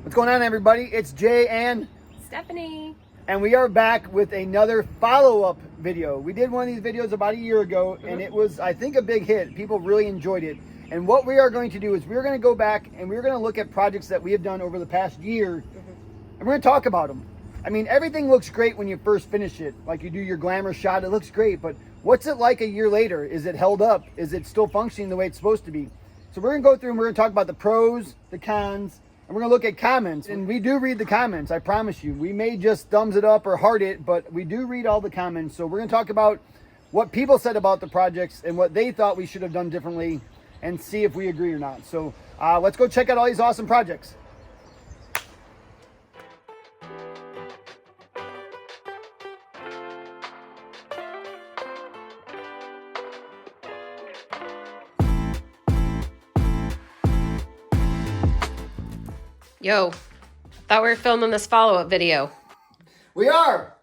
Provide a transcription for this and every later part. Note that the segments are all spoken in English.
What's going on, everybody? It's Jay and Stephanie. And we are back with another follow-up video. We did one of these videos about a year ago, and it was, I think, a big hit. People really enjoyed it. And what we are going to do is we're going to go back and we're going to look at projects that we have done over the past year, and we're going to talk about them. I mean, everything looks great when you first finish it. Like you do your glamour shot, it looks great. But what's it like a year later? Is it held up? Is it still functioning the way it's supposed to be? So we're going to go through and we're going to talk about the pros, the cons, and we're going to look at comments. And we do read the comments, I promise you. We may just thumbs it up or heart it, but we do read all the comments. So we're going to talk about what people said about the projects and what they thought we should have done differently and see if we agree or not. So let's go check out all these awesome projects. Yo, thought we were filming this follow-up video. We are.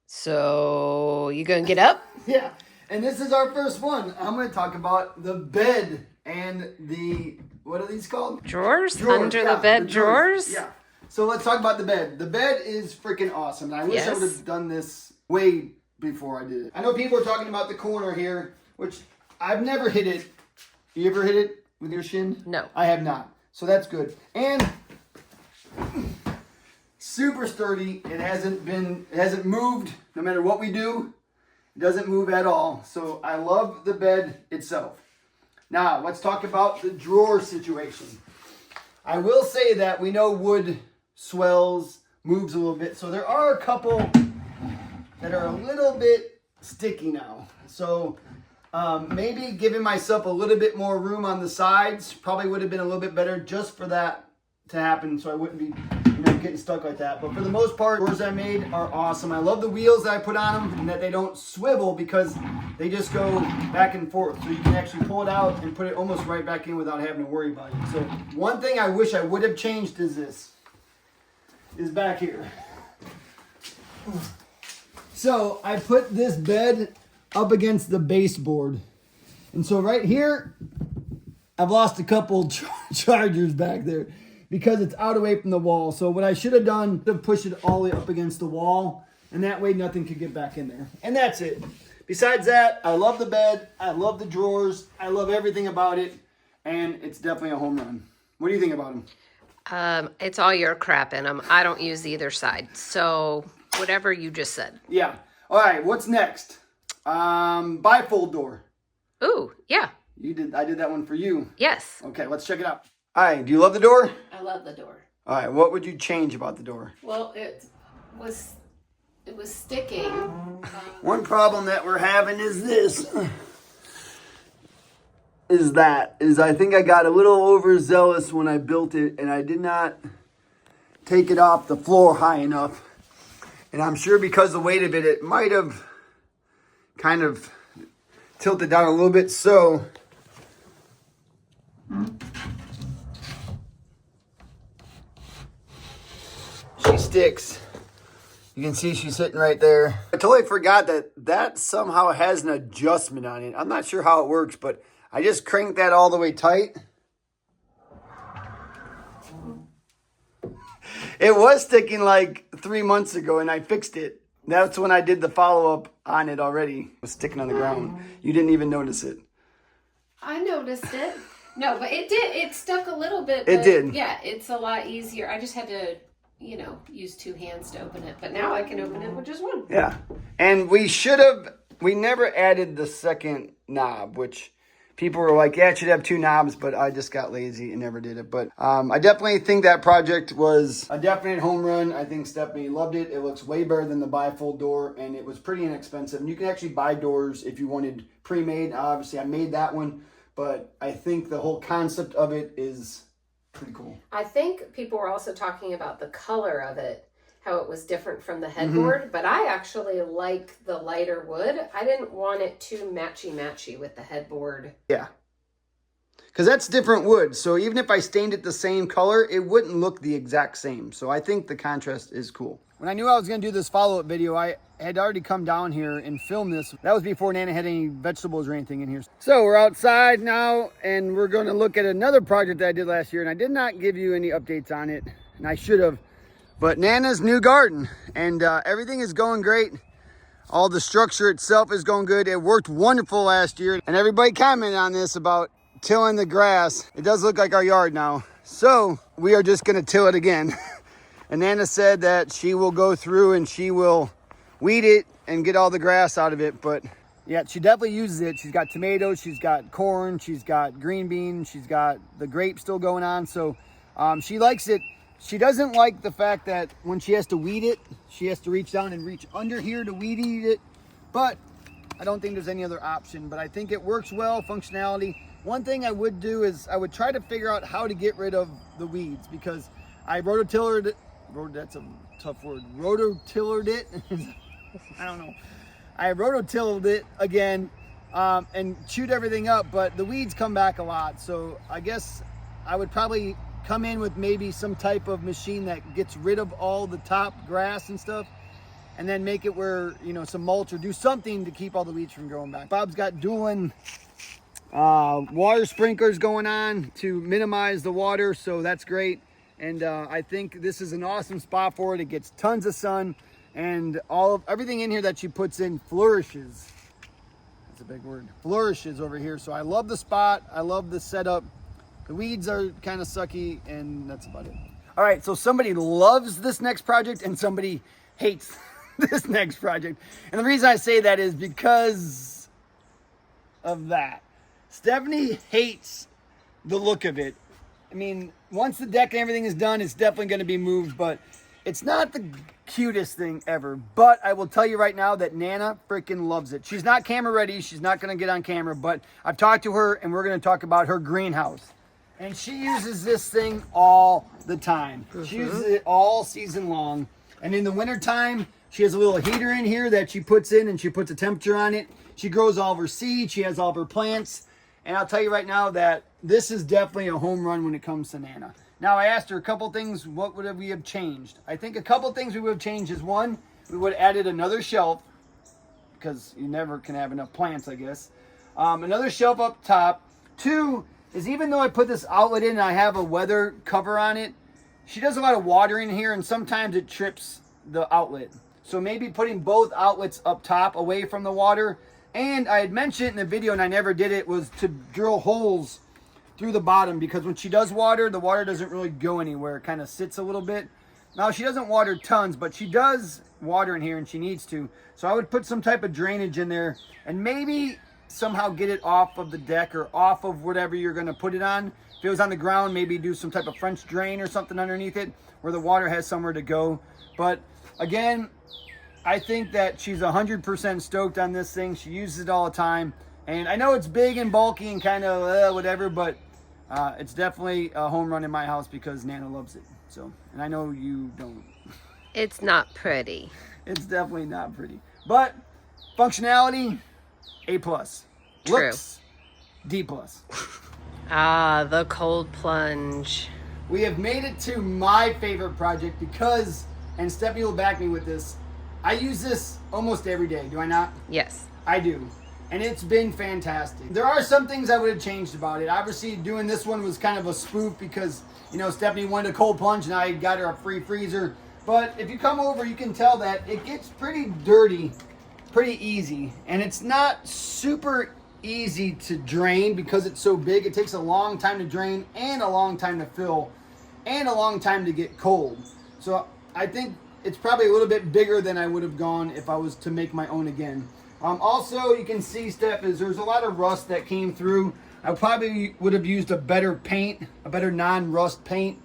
So, you gonna get up? Yeah. And this is our first one. I'm going to talk about the bed and the, what are these called? Drawers? Under the bed drawers? Yeah. So let's talk about the bed. The bed is freaking awesome. And I wish I would have done this way before I did it. I know people are talking about the corner here, which I've never hit it. You ever hit it with your shin? No. I have not. So that's good. And super sturdy. It hasn't moved no matter what we do. It doesn't move at all. So I love the bed itself. Now, let's talk about the drawer situation. I will say that we know wood swells, moves a little bit. So there are a couple that are a little bit sticky now. So maybe giving myself a little bit more room on the sides probably would have been a little bit better just for that to happen, so I wouldn't be getting stuck like that. But for the most part, doors I made are awesome. I love the wheels that I put on them and that they don't swivel because they just go back and forth. So you can actually pull it out and put it almost right back in without having to worry about it. So one thing I wish I would have changed is this. Is back here. So I put this bed up against the baseboard. And so right here, I've lost a couple chargers back there because it's out away from the wall. So what I should have done is push it all the way up against the wall, and that way nothing could get back in there. And that's it. Besides that, I love the bed. I love the drawers. I love everything about it, and it's definitely a home run. What do you think about them? It's all your crap in them. I don't use either side. So, whatever you just said. Yeah. All right, what's next? Bifold door. Ooh, yeah. I did that one for you. Yes. Okay, let's check it out. All right, do you love the door? I love the door. All right, what would you change about the door? Well, it was sticking. One problem that we're having is this. Is I think I got a little overzealous when I built it, and I did not take it off the floor high enough. And I'm sure because of the weight of it, it might have kind of tilted down a little bit. So she sticks. You can see she's sitting right there. I totally forgot that somehow has an adjustment on it. I'm not sure how it works, but I just cranked that all the way tight. It was sticking like 3 months ago, and I fixed it. That's when I did the follow-up on it already. It was sticking on the ground. You didn't even notice it. I noticed it. No, but it did. It stuck a little bit. It did. Yeah, it's a lot easier. I just had to, use two hands to open it. But now I can open it with just one. Yeah. And we never added the second knob, which people were like, yeah, it should have two knobs, but I just got lazy and never did it. But I definitely think that project was a definite home run. I think Stephanie loved it. It looks way better than the bifold door, and it was pretty inexpensive. And you can actually buy doors if you wanted pre-made. Obviously, I made that one, but I think the whole concept of it is pretty cool. I think people were also talking about the color of it, how it was different from the headboard, but I actually like the lighter wood. I didn't want it too matchy-matchy with the headboard. Yeah. Because that's different wood. So even if I stained it the same color, it wouldn't look the exact same. So I think the contrast is cool. When I knew I was going to do this follow-up video, I had already come down here and filmed this. That was before Nana had any vegetables or anything in here. So we're outside now, and we're going to look at another project that I did last year, and I did not give you any updates on it. and I should have. But Nana's new garden, and everything is going great. All the structure itself is going good. It worked wonderful last year, and everybody commented on this about tilling the grass. It does look like our yard now. So we are just gonna till it again. And Nana said that she will go through and she will weed it and get all the grass out of it. But yeah, she definitely uses it. She's got tomatoes, she's got corn, she's got green beans, she's got the grapes still going on. So she likes it. She doesn't like the fact that when she has to weed it, she has to reach down and reach under here to weed eat it. But I don't think there's any other option. But I think it works well, functionality. One thing I would do is I would try to figure out how to get rid of the weeds, because I rototillered it. That's a tough word. Rototillered it. I don't know. I rototilled it again and chewed everything up, but the weeds come back a lot. So I guess I would probably come in with maybe some type of machine that gets rid of all the top grass and stuff, and then make it where, you know, some mulch or do something to keep all the weeds from growing back. Bob's got dueling water sprinklers going on to minimize the water, so that's great. And I think this is an awesome spot for it. It gets tons of sun, and everything in here that she puts in flourishes. That's a big word. Flourishes over here. So I love the spot. I love the setup. The weeds are kind of sucky, and that's about it. All right, so somebody loves this next project and somebody hates this next project. And the reason I say that is because of that. Stephanie hates the look of it. I mean, once the deck and everything is done, it's definitely going to be moved, but it's not the cutest thing ever. But I will tell you right now that Nana freaking loves it. She's not camera ready. She's not going to get on camera, but I've talked to her, and we're going to talk about her greenhouse. And she uses this thing all the time. She uses it all season long. And in the wintertime, she has a little heater in here that she puts in, and she puts a temperature on it. She grows all of her seeds. She has all of her plants. And I'll tell you right now that this is definitely a home run when it comes to Nana. Now, I asked her a couple things. What would we have changed? I think a couple things we would have changed is, one, we would have added another shelf, because you never can have enough plants, I guess. Another shelf up top. Two is, even though I put this outlet in and I have a weather cover on it, she does a lot of watering here, and sometimes it trips the outlet. So maybe putting both outlets up top away from the water. And I had mentioned in the video, and I never did it, was to drill holes through the bottom, because when she does water, the water doesn't really go anywhere. It kind of sits a little bit. Now, she doesn't water tons, but she does water in here, and she needs to. So I would put some type of drainage in there, and maybe somehow get it off of the deck or off of whatever you're going to put it on. If it was on the ground, maybe do some type of French drain or something underneath it where the water has somewhere to go. But again, I think that she's 100% stoked on this thing. She uses it all the time. And I know it's big and bulky and kind of whatever, but it's definitely a home run in my house because Nana loves it. So, and I know you don't. It's not pretty. It's definitely not pretty. But functionality, A+. True. Looks, D+. Ah, the cold plunge. We have made it to my favorite project because, and Stephanie will back me with this, I use this almost every day, do I not? Yes. I do. And it's been fantastic. There are some things I would have changed about it. Obviously, doing this one was kind of a spoof because, you know, Stephanie wanted a cold plunge and I got her a free freezer. But if you come over, you can tell that it gets pretty dirty pretty easy. And it's not super easy to drain because it's so big. It takes a long time to drain and a long time to fill and a long time to get cold. So I think it's probably a little bit bigger than I would have gone if I was to make my own again. Also, you can see, Steph, is there's a lot of rust that came through. I probably would have used a better paint, a better non-rust paint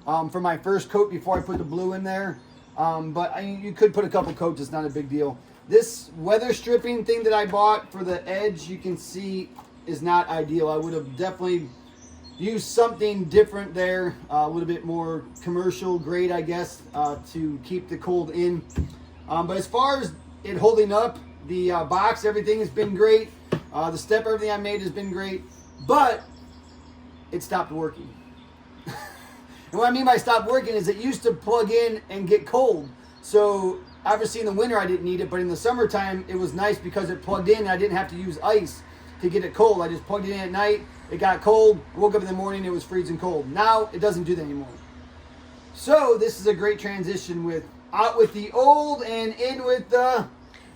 for my first coat before I put the blue in there. But you could put a couple coats, it's not a big deal. This weather stripping thing that I bought for the edge, you can see, is not ideal. I would have definitely used something different there, a little bit more commercial grade, I guess, to keep the cold in. But as far as it holding up, the box, everything has been great. The step, everything I made has been great, but it stopped working. And what I mean by stopped working is it used to plug in and get cold. So obviously in the winter I didn't need it, but in the summertime it was nice because it plugged in and I didn't have to use ice to get it cold. I just plugged it in at night, it got cold, woke up in the morning, it was freezing cold. Now it doesn't do that anymore. So this is a great transition with out with the old and in with the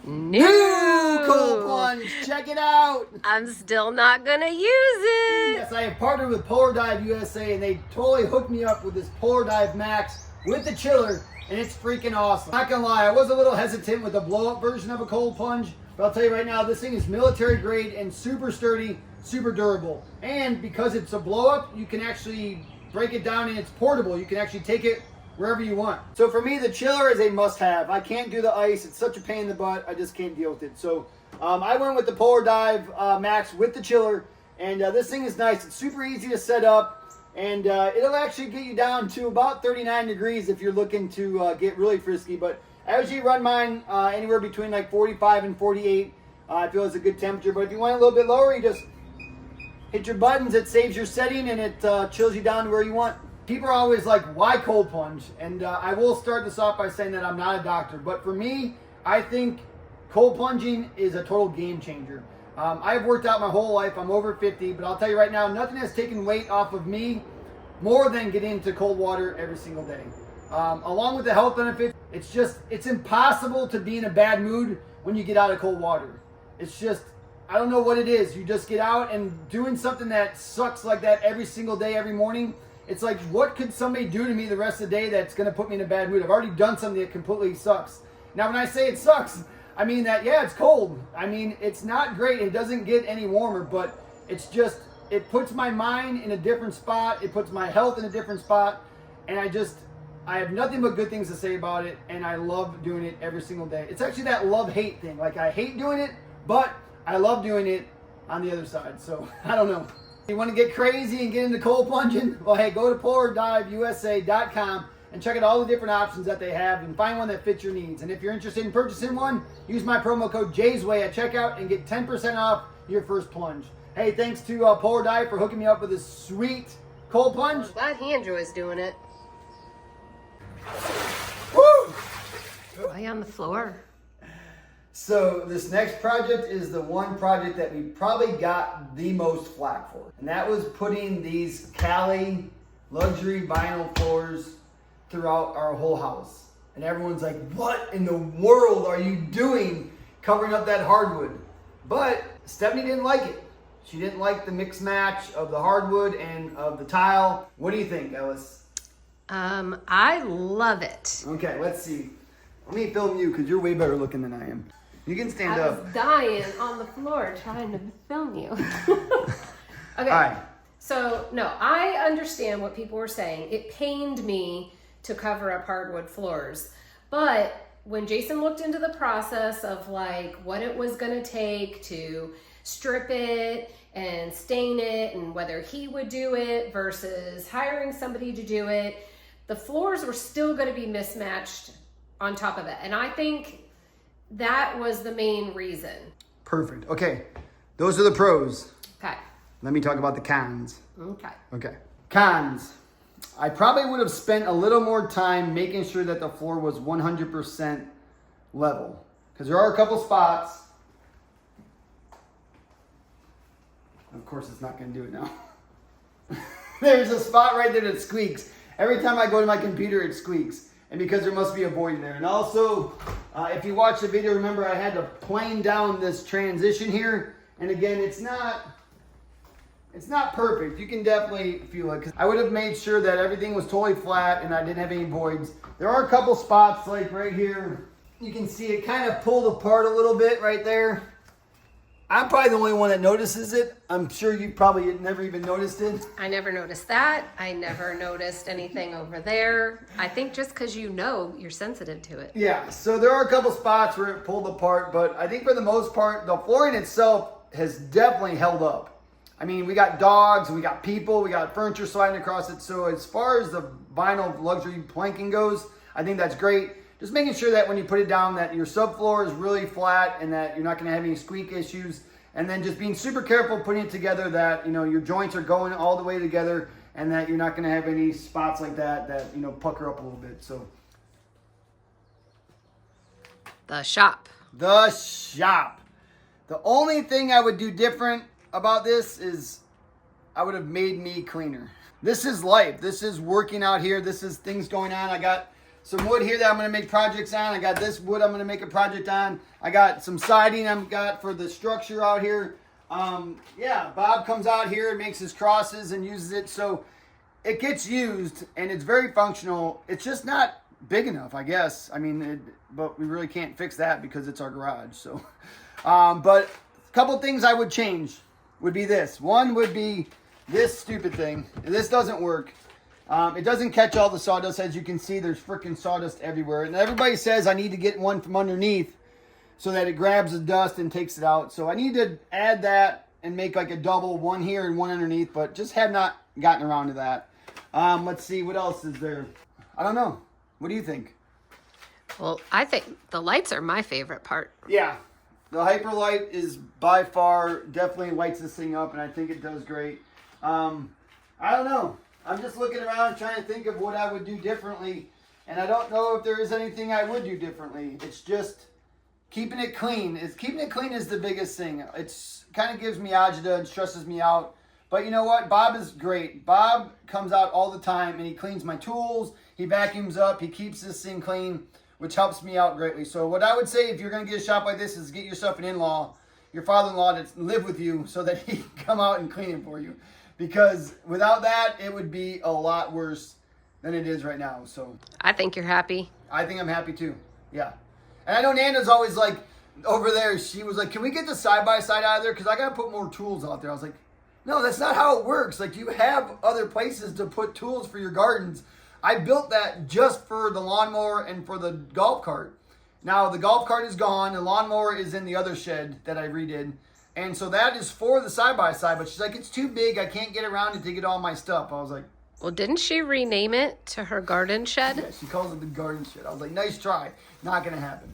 new cold plunge. Check it out. I'm still not gonna use it. Yes, I have partnered with Polar Dive USA, and they totally hooked me up with this Polar Dive Max with the chiller, and it's freaking awesome. Not gonna lie, I was a little hesitant with the blow-up version of a cold plunge, but I'll tell you right now, this thing is military grade and super sturdy, super durable. And because it's a blow-up, you can actually break it down and it's portable. You can actually take it wherever you want. So for me, the chiller is a must-have. I can't do the ice. It's such a pain in the butt. I just can't deal with it. So I went with the Polar Dive Max with the chiller, and this thing is nice. It's super easy to set up, and it'll actually get you down to about 39 degrees if you're looking to get really frisky. But I usually run mine anywhere between like 45 and 48. I feel it's a good temperature. But if you want it a little bit lower, you just hit your buttons. It saves your setting, and it chills you down to where you want. People are always like, why cold plunge? And I will start this off by saying that I'm not a doctor. But for me, I think cold plunging is a total game changer. I've worked out my whole life. I'm over 50. But I'll tell you right now, nothing has taken weight off of me more than getting into cold water every single day. Along with the health benefits, it's impossible to be in a bad mood when you get out of cold water. It's just, I don't know what it is. You just get out, and doing something that sucks like that every single day, every morning, it's like, what could somebody do to me the rest of the day that's going to put me in a bad mood? I've already done something that completely sucks. Now, when I say it sucks, I mean that, yeah, it's cold. I mean, it's not great. It doesn't get any warmer, but it's just, it puts my mind in a different spot. It puts my health in a different spot. And I have nothing but good things to say about it. And I love doing it every single day. It's actually that love-hate thing. Like, I hate doing it, but I love doing it on the other side. So, I don't know. You want to get crazy and get into cold plunging? Well, hey, go to PolarDiveUSA.com and check out all the different options that they have and find one that fits your needs. And if you're interested in purchasing one, use my promo code JAYSWAY at checkout and get 10% off your first plunge. Hey, thanks to Polar Dive for hooking me up with this sweet cold plunge. I'm glad he enjoys doing it. Woo! Lay on the floor. So this next project is the one project that we probably got the most flack for. And that was putting these Cali luxury vinyl floors throughout our whole house. And everyone's like, what in the world are you doing covering up that hardwood? But Stephanie didn't like it. She didn't like the mix match of the hardwood and of the tile. What do you think, Ellis? I love it. Okay, let's see. Let me film you because you're way better looking than I am. You can stand up. I was dying on the floor trying to film you. Okay. All right. So, no, I understand what people were saying. It pained me to cover up hardwood floors. But when Jason looked into the process of like what it was going to take to strip it and stain it and whether he would do it versus hiring somebody to do it, the floors were still going to be mismatched on top of it. And I think that was the main reason. Perfect. Okay. Those are the pros. Okay. Let me talk about the cons. Okay. Cons. I probably would have spent a little more time making sure that the floor was 100% level. Because there are a couple spots. Of course, it's not going to do it now. There's a spot right there that squeaks. Every time I go to my computer, it squeaks. And because there must be a void there. And also, if you watch the video, remember I had to plane down this transition here. And again, it's not perfect. You can definitely feel it. 'Cause I would have made sure that everything was totally flat and I didn't have any voids. There are a couple spots like right here. You can see it kind of pulled apart a little bit right there. I'm probably the only one that notices it. I'm sure you probably never even noticed it. I never noticed that. I never noticed anything over there. I think just because you're sensitive to it. Yeah, so there are a couple spots where it pulled apart, but I think for the most part, the flooring itself has definitely held up. I mean, we got dogs, we got people, we got furniture sliding across it. So as far as the vinyl luxury planking goes, I think that's great. Just making sure that when you put it down that your subfloor is really flat and that you're not going to have any squeak issues. And then just being super careful putting it together that, your joints are going all the way together and that you're not going to have any spots like that pucker up a little bit. So The shop. The only thing I would do different about this is I would have made me cleaner. this is life. This is working out here. This is things going on. I got some wood here that I'm going to make projects on. I got this wood I'm going to make a project on. I got some siding I've got for the structure out here. Yeah, Bob comes out here and makes his crosses and uses it. So it gets used and it's very functional. It's just not big enough, I guess. I mean, but we really can't fix that because it's our garage. So, but a couple things I would change would be this. One would be this stupid thing. This doesn't work. It doesn't catch all the sawdust. As you can see, there's freaking sawdust everywhere. And everybody says I need to get one from underneath so that it grabs the dust and takes it out. So I need to add that and make like a double, one here and one underneath, but just have not gotten around to that. Let's see, what else is there? I don't know. What do you think? Well, I think the lights are my favorite part. Yeah, the Hyperlight is by far definitely lights this thing up, and I think it does great. I don't know. I'm just looking around trying to think of what I would do differently, and I don't know if there is anything I would do differently. It's just keeping it clean. Keeping it clean is the biggest thing. It's kind of gives me agita and stresses me out. But you know what? Bob is great. Bob comes out all the time, and he cleans my tools. He vacuums up. He keeps this thing clean, which helps me out greatly. So what I would say if you're going to get a shop like this is get yourself an in-law, your father-in-law to live with you so that he can come out and clean it for you. Because without that, it would be a lot worse than it is right now. So I think you're happy. I think I'm happy too. Yeah. And I know Nana's always like, over there, she was like, can we get the side-by-side out of there? Because I got to put more tools out there. I was like, no, that's not how it works. Like, you have other places to put tools for your gardens. I built that just for the lawnmower and for the golf cart. Now, the golf cart is gone. The lawnmower is in the other shed that I redid. And so that is for the side-by-side. But she's like, it's too big. I can't get around it to get all my stuff. I was like, well, didn't she rename it to her garden shed? yeah, she calls it the garden shed. I was like, nice try. Not going to happen.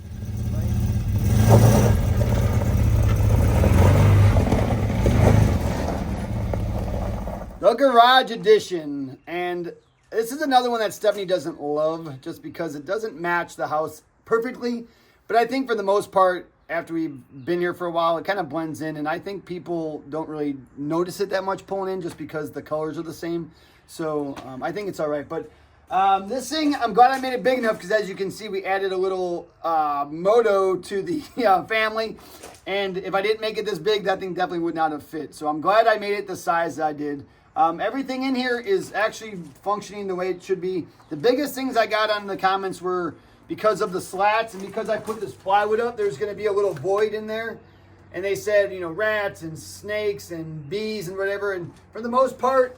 The Garage Edition. And this is another one that Stephanie doesn't love just because it doesn't match the house perfectly. But I think for the most part, after we've been here for a while, it kind of blends in. And I think people don't really notice it that much pulling in just because the colors are the same. So I think it's all right. But this thing, I'm glad I made it big enough because as you can see, we added a little moto to the family. And if I didn't make it this big, that thing definitely would not have fit. So I'm glad I made it the size that I did. Everything in here is actually functioning the way it should be. The biggest things I got on the comments were because of the slats and because I put this plywood up, there's going to be a little void in there. And they said, you know, rats and snakes and bees and whatever. And for the most part,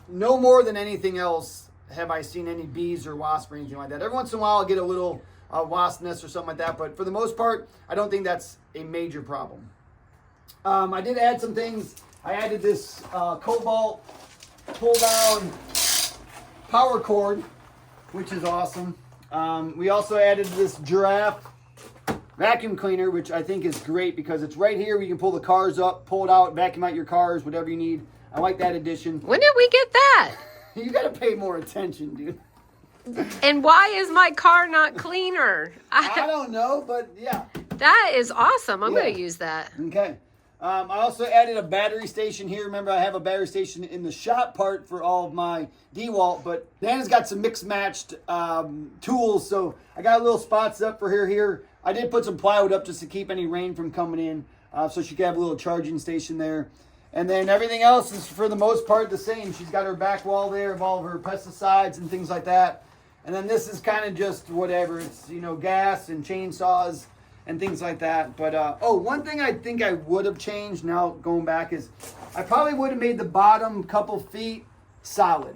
no more than anything else have I seen any bees or wasps or anything like that. Every once in a while I'll get a little wasp nest or something like that. But for the most part, I don't think that's a major problem. I did add some things. I added this Cobalt pull down power cord, which is awesome. We also added this Giraffe vacuum cleaner, which I think is great because it's right here. You can pull the cars up, pull it out, vacuum out your cars, whatever you need. I like that addition. When did we get that? You got to pay more attention, dude. And why is my car not cleaner? I don't know, but yeah. That is awesome. I'm going to use that. Okay. I also added a battery station here. Remember, I have a battery station in the shop part for all of my DeWalt, but Nana's got some mixed-matched tools, so I got little spots up for her here. I did put some plywood up just to keep any rain from coming in, so she could have a little charging station there. And then everything else is, for the most part, the same. She's got her back wall there of all of her pesticides and things like that. And then this is kind of just whatever. It's, you know, gas and chainsaws and things like that. But, one thing I think I would have changed now going back is I probably would have made the bottom couple feet solid.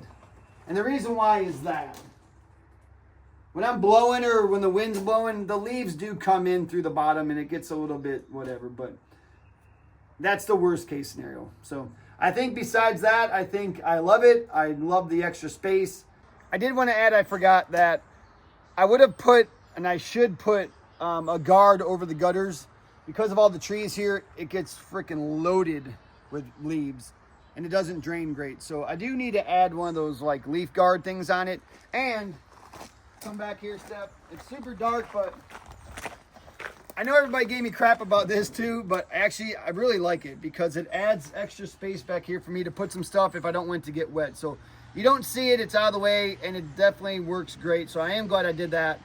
And the reason why is that when I'm blowing or when the wind's blowing, the leaves do come in through the bottom and it gets a little bit whatever. But that's the worst case scenario. So I think besides that, I think I love it. I love the extra space. I did want to add, I forgot that I would have put, and I should put, a guard over the gutters. Because of all the trees here, it gets freaking loaded with leaves and it doesn't drain great. So I do need to add one of those like leaf guard things on it. And come back here, Steph. It's super dark, but I know everybody gave me crap about this too, but actually I really like it because it adds extra space back here for me to put some stuff if I don't want it to get wet. So you don't see it, it's out of the way, and it definitely works great. So I am glad I did that.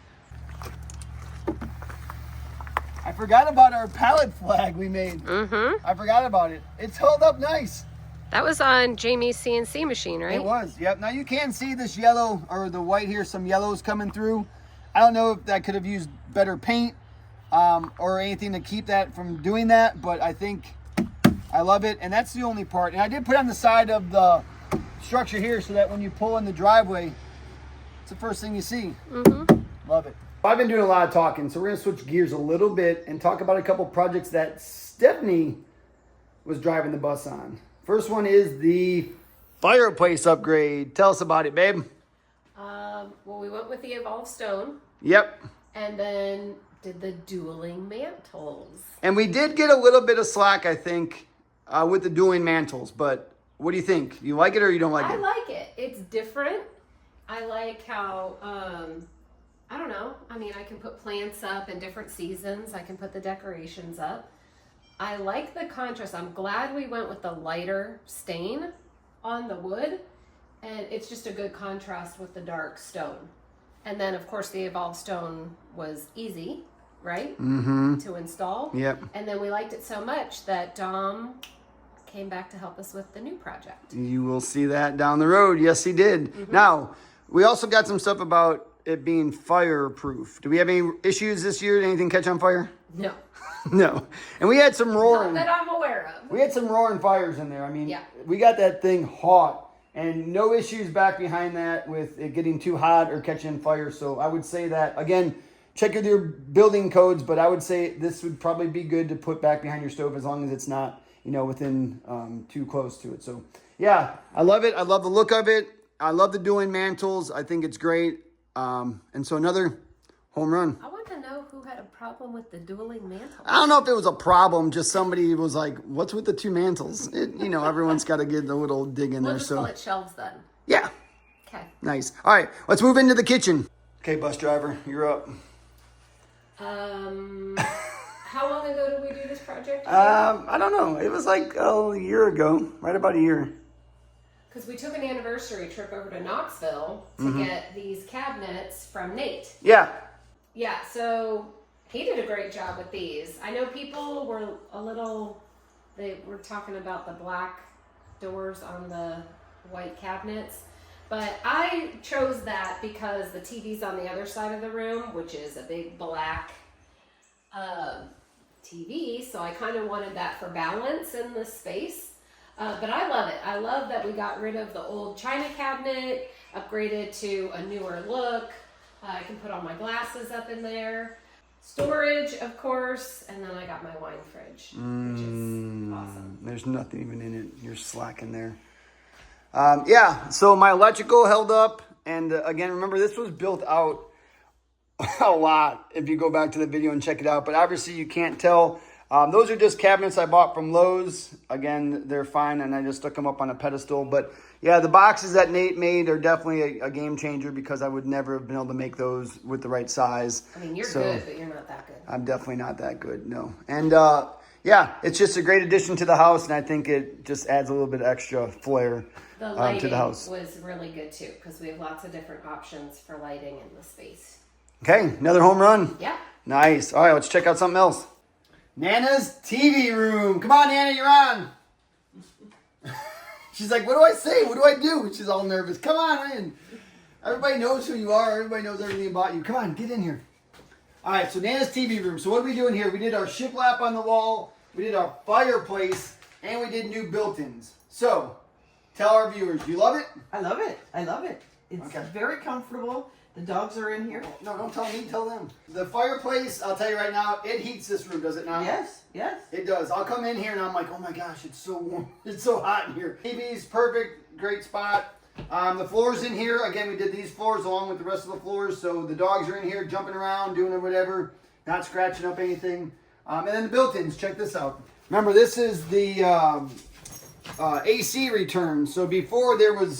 I forgot about our pallet flag we made. I forgot about it. It's held up nice. That was on Jamie's CNC machine, right? It was, yep. Now you can see this yellow, or the white here, some yellows coming through. I don't know if that could have used better paint or anything to keep that from doing that, but I think I love it, and that's the only part. And I did put it on the side of the structure here so that when you pull in the driveway, it's the first thing you see. Love it. I've been doing a lot of talking, so we're going to switch gears a little bit and talk about a couple projects that Stephanie was driving the bus on. First one is the fireplace upgrade. Tell us about it, babe. Well, we went with the Evolved Stone. Yep. And then did the dueling mantles. And we did get a little bit of slack, I think, with the dueling mantles. But what do you think? You like it or you don't like it? I like it. It's different. I like how, I don't know. I mean, I can put plants up in different seasons. I can put the decorations up. I like the contrast. I'm glad we went with the lighter stain on the wood. And it's just a good contrast with the dark stone. And then, of course, the Evolved Stone was easy, right? To install. Yep. And then we liked it so much that Dom came back to help us with the new project. You will see that down the road. Yes, he did. Now, we also got some stuff about it being fireproof. Do we have any issues this year? Anything catch on fire? No. No. And we had some roaring. Not that I'm aware of. We had some roaring fires in there. I mean, Yeah. we got that thing hot. And no issues back behind that with it getting too hot or catching fire. So I would say that, again, check with your building codes, but I would say this would probably be good to put back behind your stove as long as it's not, within too close to it. So, yeah, I love it. I love the look of it. I love the dueling mantles. I think it's great. And so another home run. I want to know who had a problem with the dueling mantles. I don't know if it was a problem. Just somebody was like, what's with the two mantles? Everyone's got to get a little dig in We'll there. just So call it shelves then. yeah. Okay. Nice. All right, let's move into the kitchen. Okay, bus driver, you're up. How long ago did we do this project? I don't know. It was like a year ago, right about a year. Because we took an anniversary trip over to Knoxville to get these cabinets from Nate. Yeah. Yeah, so he did a great job with these. I know people were they were talking about the black doors on the white cabinets. But I chose that because the TV's on the other side of the room, which is a big black TV. So I kind of wanted that for balance in the space. But I love it. I love that we got rid of the old china cabinet, upgraded to a newer look. I can put all my glasses up in there. Storage, of course. And then I got my wine fridge, which is awesome. There's nothing even in it. You're slacking there. Yeah, so my electrical held up. And again, remember, this was built out a lot if you go back to the video and check it out. But obviously, you can't tell. Those are just cabinets I bought from Lowe's. Again, they're fine, and I just stuck them up on a pedestal. But yeah, the boxes that Nate made are definitely a game changer because I would never have been able to make those with the right size. I mean, you're good, but you're not that good. I'm definitely not that good, no. And yeah, it's just a great addition to the house, and I think it just adds a little bit extra flair the lighting to the house. Was really good too because we have lots of different options for lighting in the space. Okay, another home run. Yeah. Nice. All right, let's check out something else. Nana's TV room. Come on, Nana, you're on. She's like, what do I say? What do I do? She's all nervous. Come on in. Everybody knows who you are. Everybody knows everything about you. Come on, get in here. All right, so Nana's TV room. So what are we doing here? We did our shiplap on the wall. We did our fireplace. And we did new built-ins. So, tell our viewers, you love it? I love it. I love it. It's Okay. very comfortable. The dogs are in here. No, don't tell me, tell them. The fireplace, I'll tell you right now, it heats this room, does it not? Yes, yes. It does. I'll come in here and I'm like, oh my gosh, it's so warm. It's so hot in here. TV's perfect, great spot. The floors in here, again, we did these floors along with the rest of the floors, so the dogs are in here jumping around, doing whatever, not scratching up anything. And then the built-ins, check this out. Remember, this is the AC return. So before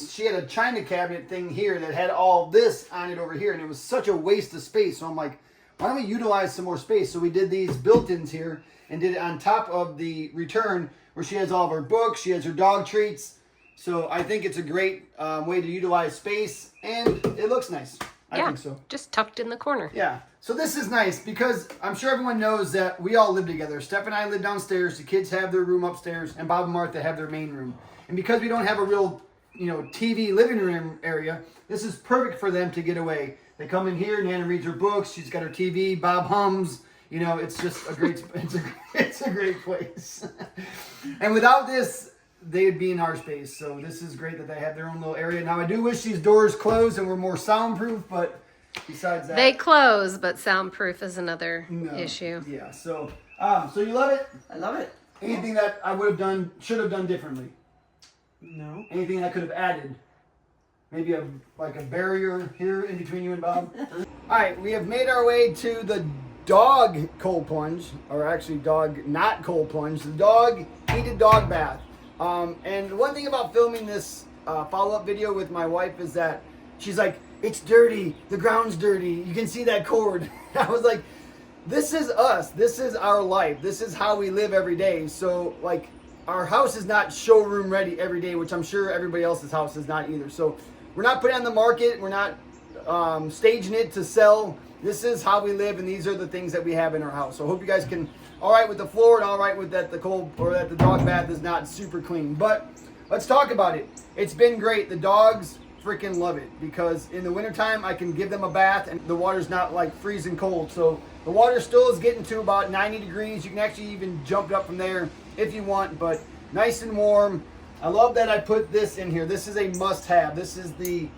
she had a china cabinet thing here that had all this on it over here, and it was such a waste of space. So I'm like, why don't we utilize some more space? So we did these built-ins here and did it on top of the return where she has all of her books, she has her dog treats, So I think it's a great way to utilize space, and it looks nice. I think so. Just tucked in the corner. Yeah. So this is nice because I'm sure everyone knows that we all live together. Steph and I live downstairs. The kids have their room upstairs, and Bob and Martha have their main room. And because we don't have a real, TV living room area, this is perfect for them to get away. They come in here. Nana reads her books. She's got her TV. Bob hums. It's just a great. It's a great place. And without this, they'd be in our space. So this is great that they have their own little area. Now I do wish these doors closed and were more soundproof, but besides that, They close, but soundproof is another issue. Yeah. So you love it? I love it. Anything that I should have done differently? No. Anything I could have added? Maybe a barrier here in between you and Bob? All right, we have made our way to the dog cold plunge, or actually dog not cold plunge, the dog heated dog bath. And one thing about filming this follow-up video with my wife is that she's like, it's dirty, the ground's dirty, you can see that cord. I was like, this is us, this is our life, this is how we live every day. So our house is not showroom ready every day, which I'm sure everybody else's house is not either. So we're not putting it on the market, we're not staging it to sell. This is how we live, and these are the things that we have in our house. So I hope you guys can, all right with the floor, and all right with that the dog bath is not super clean. But let's talk about it. It's been great. The dogs freaking love it because in the wintertime I can give them a bath and the water's not freezing cold. So the water still is getting to about 90 degrees. You can actually even jump it up from there if you want, but nice and warm. I love that I put this in here. This is a must-have. This is the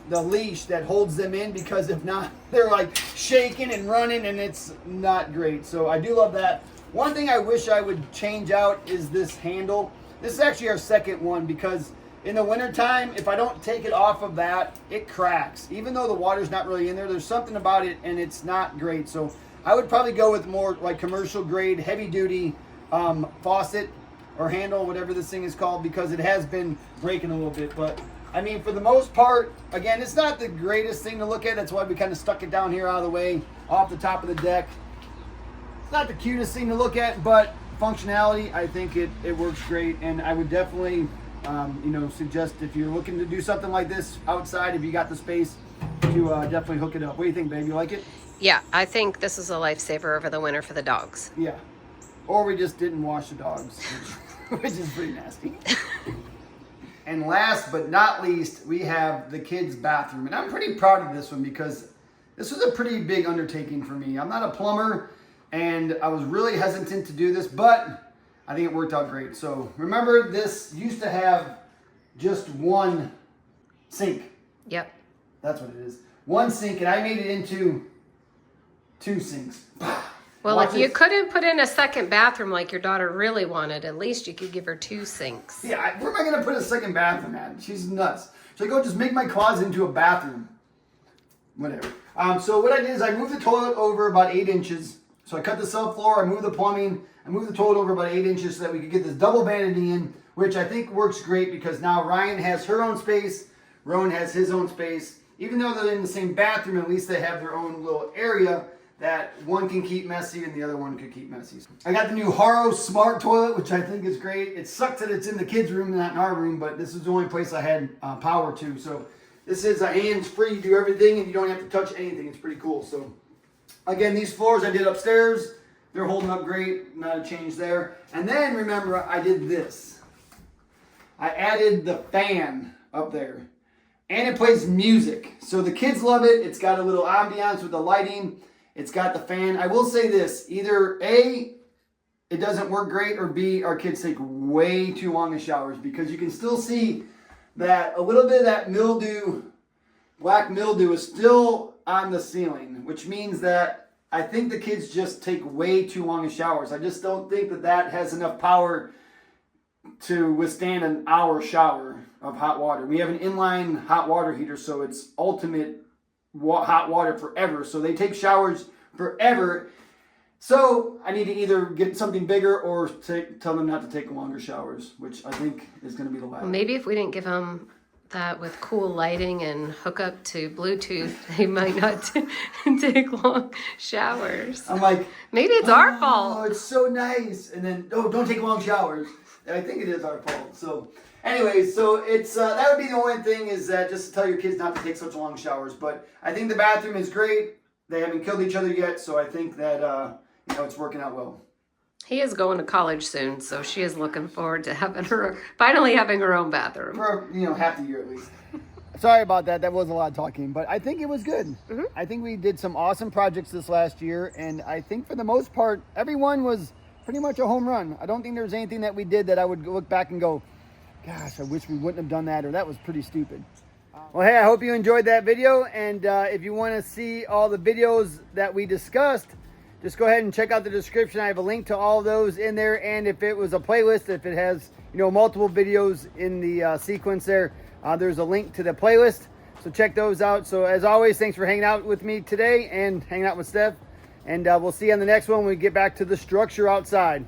leash that holds them in, because if not, they're shaking and running and it's not great. So I do love that. One thing I wish I would change out is this handle. This is actually our second one, because in the wintertime, if I don't take it off of that, it cracks. Even though the water's not really in there, there's something about it and it's not great. So I would probably go with more commercial grade, heavy duty faucet or handle, whatever this thing is called, because it has been breaking a little bit. But I mean, for the most part, again, it's not the greatest thing to look at. That's why we kind of stuck it down here out of the way, off the top of the deck. It's not the cutest thing to look at, but functionality, I think it works great. And I would definitely, suggest if you're looking to do something like this outside, if you got the space, to definitely hook it up. What do you think, babe? You like it? Yeah, I think this is a lifesaver over the winter for the dogs. Yeah. Or we just didn't wash the dogs, which is pretty nasty. And last but not least, we have the kids' bathroom. And I'm pretty proud of this one because this was a pretty big undertaking for me. I'm not a plumber, and I was really hesitant to do this, but I think it worked out great. So remember, this used to have just one sink. Yep. That's what it is. One sink, and I made it into 2 sinks. Well, Watch if you this. couldn't put in a second bathroom like your daughter really wanted, at least you could give her 2 sinks. Yeah, where am I going to put a second bathroom at? She's nuts. She's like, oh, just make my closet into a bathroom. Whatever. So what I did is I moved the toilet over about 8 inches. So I cut the subfloor, I moved the plumbing, I moved the toilet over about 8 inches so that we could get this double vanity in, which I think works great because now Ryan has her own space, Rowan has his own space. Even though they're in the same bathroom, at least they have their own little area that one can keep messy and the other one could keep messy. I got the new Haro Smart Toilet, which I think is great. It sucks that it's in the kids' room, not in our room, but this is the only place I had power to. So this is a hands-free, you do everything and you don't have to touch anything. It's pretty cool. So again, these floors I did upstairs, they're holding up great, not a change there. And then remember, I did this. I added the fan up there. And it plays music. So the kids love it. It's got a little ambiance with the lighting. It's got the fan. I will say this, either A, it doesn't work great, or B, our kids take way too long in showers, because you can still see that a little bit of that mildew, black mildew, is still on the ceiling, which means that I think the kids just take way too long in showers. I just don't think that that has enough power to withstand an hour shower of hot water. We have an inline hot water heater, so it's ultimate hot water forever. So they take showers forever. So I need to either get something bigger or tell them not to take longer showers, which I think is going to be the latter. Maybe if we didn't give them that with cool lighting and hook up to Bluetooth, they might not take long showers. I'm like, maybe it's our fault. Oh, it's so nice. And then, oh, don't take long showers. I think it is our fault. So, anyway, so it's that would be the only thing is that just to tell your kids not to take such long showers. But I think the bathroom is great. They haven't killed each other yet, so I think that it's working out well. He is going to college soon, so she is looking forward to finally having her own bathroom. For half the year at least. Sorry about that. That was a lot of talking, but I think it was good. Mm-hmm. I think we did some awesome projects this last year, and I think for the most part, everyone was pretty much a home run. I don't think there was anything that we did that I would look back and go, gosh, I wish we wouldn't have done that, or that was pretty stupid. Well, hey, I hope you enjoyed that video, and if you want to see all the videos that we discussed, just go ahead and check out the description. I have a link to all those in there, and if it was a playlist, if it has multiple videos in the sequence there, there's a link to the playlist, so check those out. So as always, thanks for hanging out with me today and hanging out with Steph, and we'll see you on the next one when we get back to the structure outside.